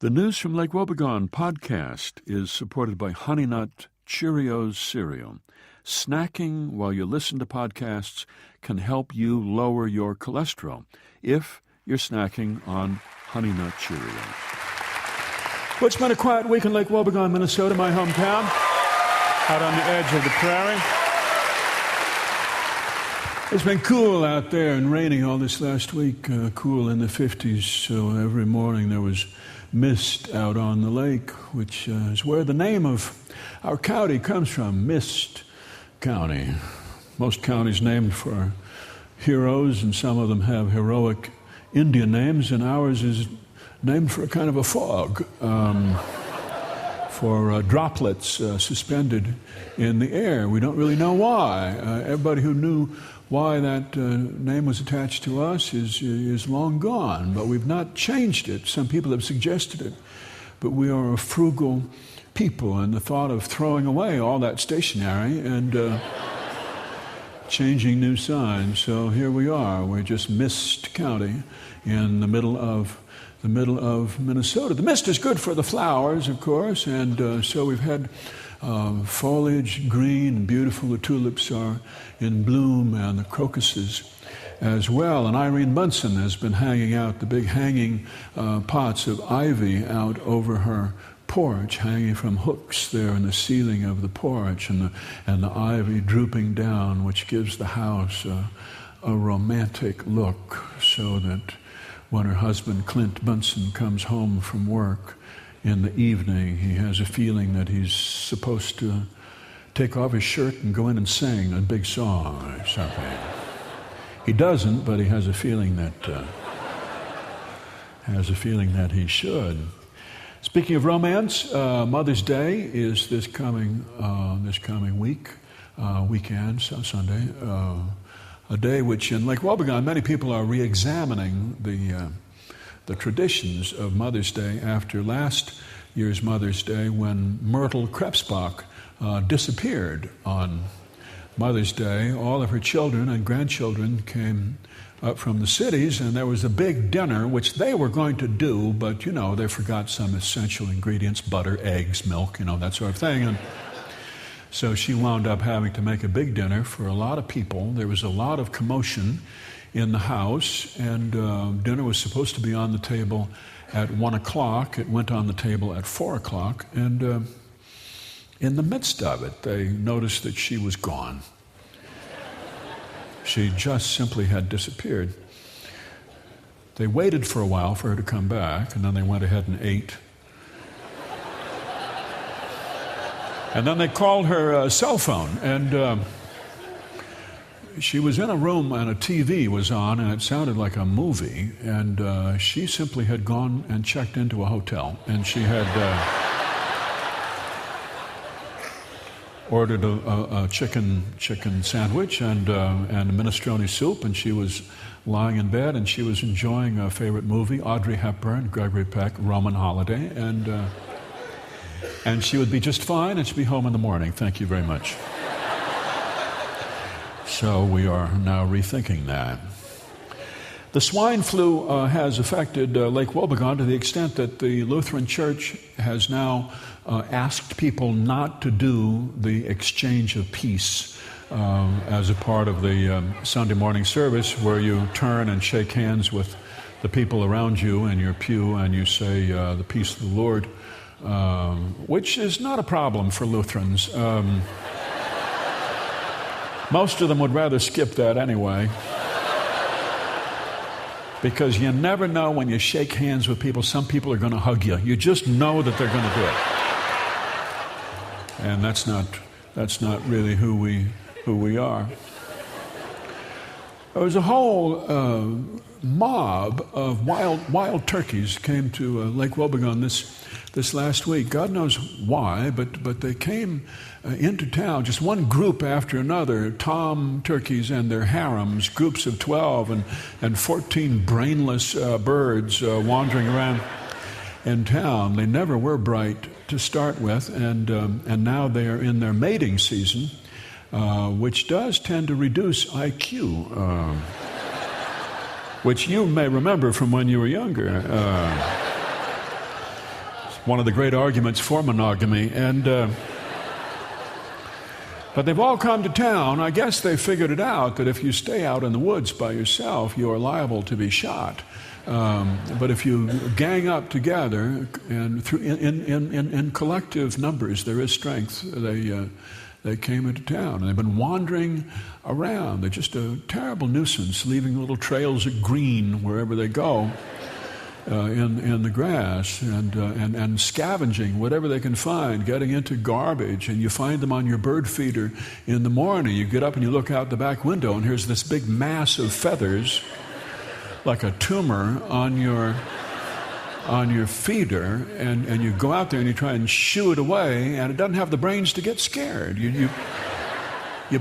The News from Lake Wobegon podcast is supported by Honey Nut Cheerios cereal. Snacking while you listen to podcasts can help you lower your cholesterol if you're snacking on Honey Nut Cheerios. Well, it's been a quiet week in Lake Wobegon, Minnesota, my hometown, out on the edge of the prairie. It's been cool out there and raining all this last week, cool in the 50s, so every morning there was mist out on the lake, which is where the name of our county comes from, Mist County. Most counties named for heroes, and some of them have heroic Indian names, and ours is named for a kind of a fog, for droplets suspended in the air. We don't really know why. Everybody who knew why that name was attached to us is long gone, but we've not changed it. Some people have suggested it, but we are a frugal people, and the thought of throwing away all that stationery and changing new signs. So here we are. We're just Mist County in the middle of Minnesota. The mist is good for the flowers, of course, and so we've had foliage green and beautiful. The tulips are in bloom, and the crocuses as well. And Irene Bunsen has been hanging out the big hanging pots of ivy out over her porch, hanging from hooks there in the ceiling of the porch, and the ivy drooping down, which gives the house a romantic look, so that when her husband Clint Bunsen comes home from work in the evening, he has a feeling that he's supposed to take off his shirt and go in and sing a big song or something. He doesn't, but he has a feeling that he should. Speaking of romance, Mother's Day is this coming weekend, Sunday. A day which in Lake Wobegon many people are re-examining the traditions of Mother's Day after last year's Mother's Day, when Myrtle Krebsbach disappeared on Mother's Day. All of her children and grandchildren came up from the cities, and there was a big dinner which they were going to do, but they forgot some essential ingredients: butter, eggs, milk, that sort of thing. And so she wound up having to make a big dinner for a lot of people. There was a lot of commotion in the house, and dinner was supposed to be on the table at 1 o'clock. It went on the table at 4 o'clock, and in the midst of it, they noticed that she was gone. She just simply had disappeared. They waited for a while for her to come back, and then they went ahead and ate. And then they called her cell phone, and she was in a room and a TV was on, and it sounded like a movie, and she simply had gone and checked into a hotel, and she had ordered a chicken sandwich and a minestrone soup, and she was lying in bed, and she was enjoying a favorite movie, Audrey Hepburn, Gregory Peck, Roman Holiday, and she would be just fine, and she'd be home in the morning. Thank you very much. So we are now rethinking that. The swine flu has affected Lake Wobegon to the extent that the Lutheran Church has now asked people not to do the exchange of peace as a part of the Sunday morning service, where you turn and shake hands with the people around you in your pew and you say, the peace of the Lord, which is not a problem for Lutherans. Most of them would rather skip that anyway, because you never know when you shake hands with people. Some people are going to hug you. You just know that they're going to do it. And that's not really who we are. There was a whole mob of wild turkeys came to Lake Wobegon this last week. God knows why, but they came into town, just one group after another, tom turkeys and their harems, groups of 12 and 14 brainless birds wandering around in town. They never were bright to start with, and now they are in their mating season, which does tend to reduce IQ, which you may remember from when you were younger. one of the great arguments for monogamy. But they've all come to town. I guess they figured it out that if you stay out in the woods by yourself, you are liable to be shot. But if you gang up together and in collective numbers, there is strength. They came into town, and they've been wandering around. They're just a terrible nuisance, leaving little trails of green wherever they go. In the grass and scavenging whatever they can find, getting into garbage, and you find them on your bird feeder in the morning. You get up and you look out the back window, and here's this big mass of feathers, like a tumor on your feeder, and you go out there and you try and shoo it away, and it doesn't have the brains to get scared. You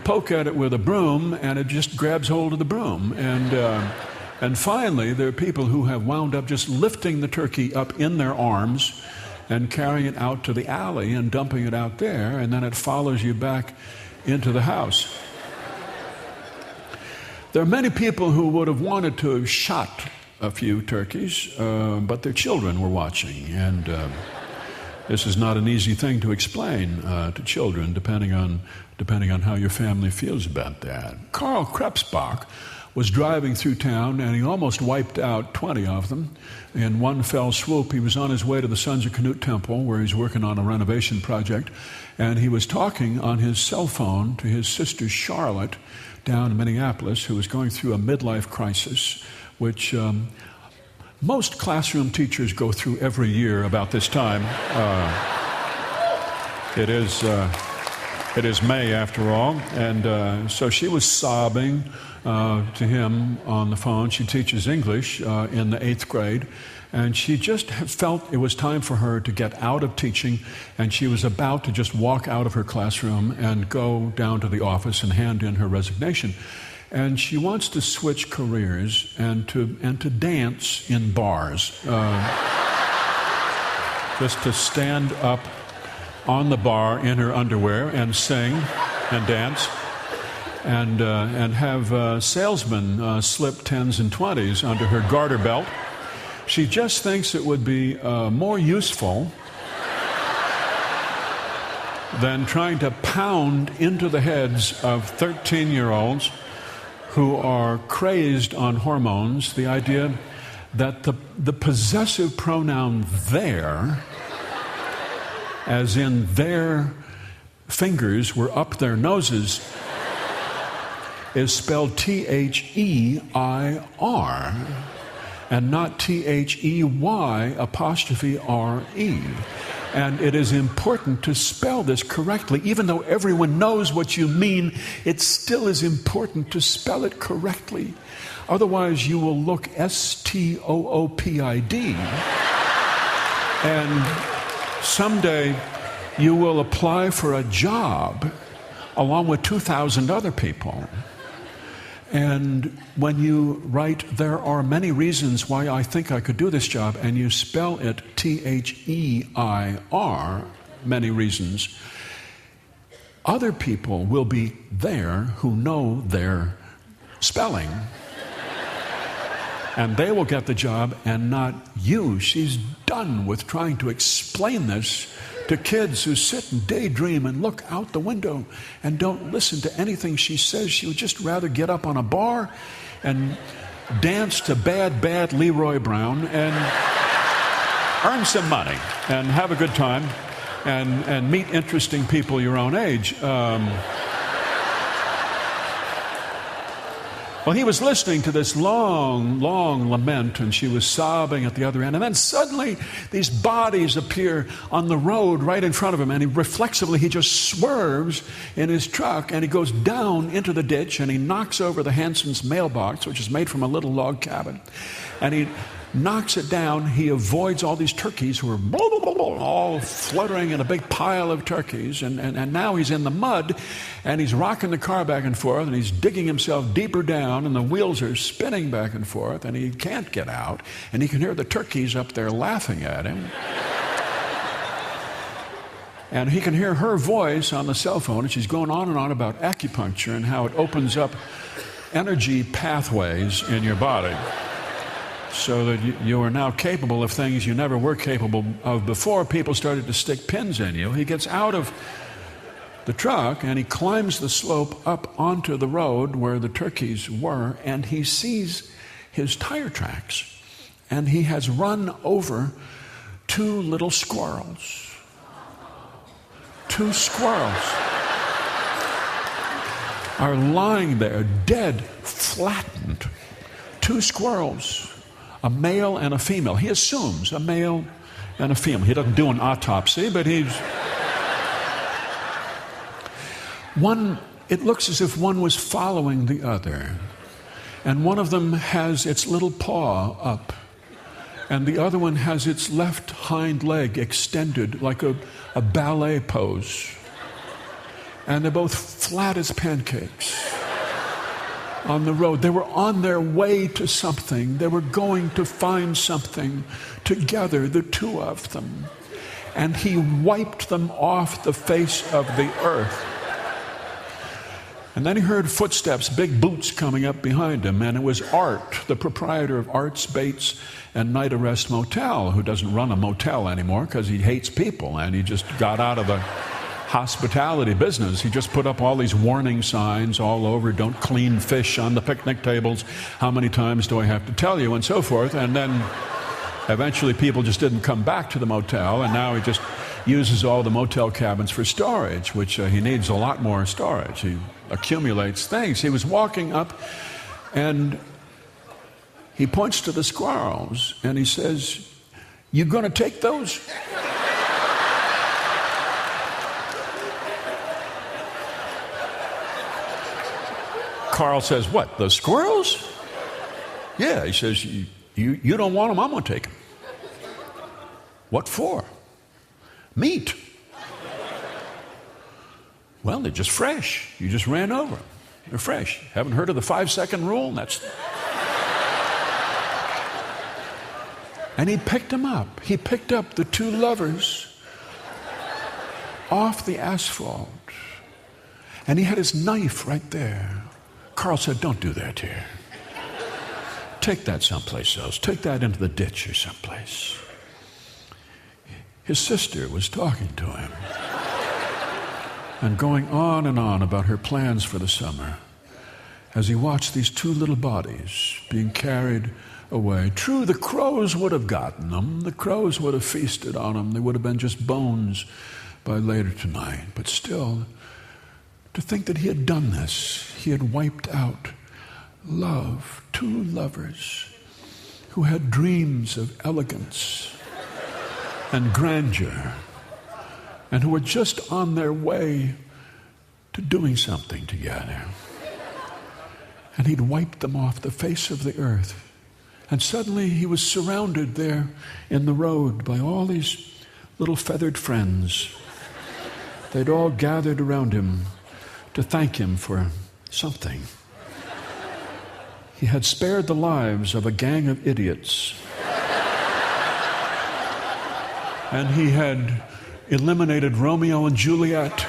poke at it with a broom, and it just grabs hold of the broom, and finally, there are people who have wound up just lifting the turkey up in their arms and carrying it out to the alley and dumping it out there, and then it follows you back into the house. There are many people who would have wanted to have shot a few turkeys, but their children were watching, and this is not an easy thing to explain to children, depending on how your family feels about that. Karl Krebsbach was driving through town, and he almost wiped out 20 of them in one fell swoop. He was on his way to the Sons of Canute Temple, where he's working on a renovation project, and he was talking on his cell phone to his sister Charlotte down in Minneapolis, who was going through a midlife crisis, which most classroom teachers go through every year about this time. It is May, after all, and so she was sobbing to him on the phone. She teaches English in the 8th grade, and she just felt it was time for her to get out of teaching, and she was about to just walk out of her classroom and go down to the office and hand in her resignation. And she wants to switch careers and to dance in bars, just to stand up on the bar in her underwear and sing and dance. And have salesmen slip 10s and 20s under her garter belt. She just thinks it would be more useful than trying to pound into the heads of 13-year-olds who are crazed on hormones the idea that the possessive pronoun their, as in their fingers were up their noses, is spelled Their and not Theyre. And it is important to spell this correctly. Even though everyone knows what you mean, it still is important to spell it correctly. Otherwise, you will look Stoopid. And someday, you will apply for a job along with 2,000 other people. And when you write, there are many reasons why I think I could do this job, and you spell it Their, many reasons, other people will be there who know their spelling. And they will get the job and not you. She's done with trying to explain this to kids who sit and daydream and look out the window and don't listen to anything she says. She would just rather get up on a bar and dance to Bad Leroy Brown and earn some money and have a good time and meet interesting people your own age. Well, he was listening to this long, long lament, and she was sobbing at the other end. And then suddenly, these bodies appear on the road right in front of him, and he just swerves in his truck, and he goes down into the ditch, and he knocks over the Hanson's mailbox, which is made from a little log cabin. And he knocks it down. He avoids all these turkeys who are all fluttering in a big pile of turkeys, and now he's in the mud, and he's rocking the car back and forth, and he's digging himself deeper down, and the wheels are spinning back and forth, and he can't get out, and he can hear the turkeys up there laughing at him. And he can hear her voice on the cell phone, and she's going on and on about acupuncture and how it opens up energy pathways in your body. so that you are now capable of things you never were capable of before. People started to stick pins in you. He gets out of the truck and he climbs the slope up onto the road where the turkeys were, and he sees his tire tracks, and he has run over 2 little squirrels. 2 squirrels are lying there, dead, flattened. 2 squirrels, a male and a female. He assumes a male and a female. He doesn't do an autopsy, but it looks as if one was following the other. And one of them has its little paw up, and the other one has its left hind leg extended like a ballet pose. And they're both flat as pancakes on the road. They were on their way to something. They were going to find something together, the 2 of them. And he wiped them off the face of the earth. And then he heard footsteps, big boots coming up behind him, and it was Art, the proprietor of Art's Baits and Night Arrest Motel, who doesn't run a motel anymore because he hates people, and he just got out of the hospitality business. He just put up all these warning signs all over: don't clean fish on the picnic tables, how many times do I have to tell you, and so forth. And then eventually people just didn't come back to the motel, and now he just uses all the motel cabins for storage, which he needs a lot more storage. He accumulates things. He was walking up, and he points to the squirrels, and he says, "You gonna take those?" Carl says, "What, the squirrels?" "Yeah," he says, you don't want them, I'm gonna take them." "What for?" "Meat." "Well, they're just fresh. You just ran over them. They're fresh. Haven't heard of the 5-second rule?" And he picked them up. He picked up the 2 lovers off the asphalt. And he had his knife right there. Carl said, "Don't do that here. Take that someplace else. Take that into the ditch or someplace." His sister was talking to him and going on and on about her plans for the summer as he watched these 2 little bodies being carried away. True, the crows would have gotten them. The crows would have feasted on them. They would have been just bones by later tonight. But still, to think that he had done this, he had wiped out love, 2 lovers who had dreams of elegance and grandeur, and who were just on their way to doing something together. And he'd wiped them off the face of the earth. And suddenly he was surrounded there in the road by all these little feathered friends. They'd all gathered around him to thank him for something. He had spared the lives of a gang of idiots. And he had eliminated Romeo and Juliet.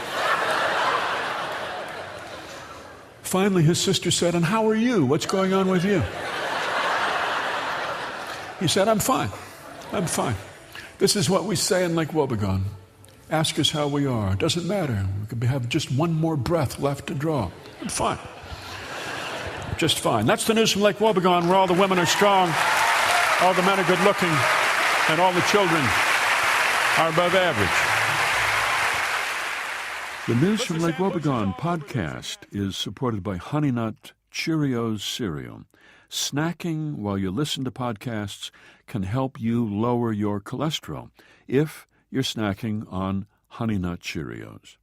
Finally, his sister said, "And how are you? What's going on with you?" He said, "I'm fine. I'm fine. This is what we say in Lake Wobegon. Ask us how we are. It doesn't matter. We could have just one more breath left to draw. I'm fine. Just fine." That's the news from Lake Wobegon, where all the women are strong, all the men are good looking, and all the children are above average. The News from Lake Wobegon podcast is supported by Honey Nut Cheerios cereal. Snacking while you listen to podcasts can help you lower your cholesterol if you're snacking on Honey Nut Cheerios.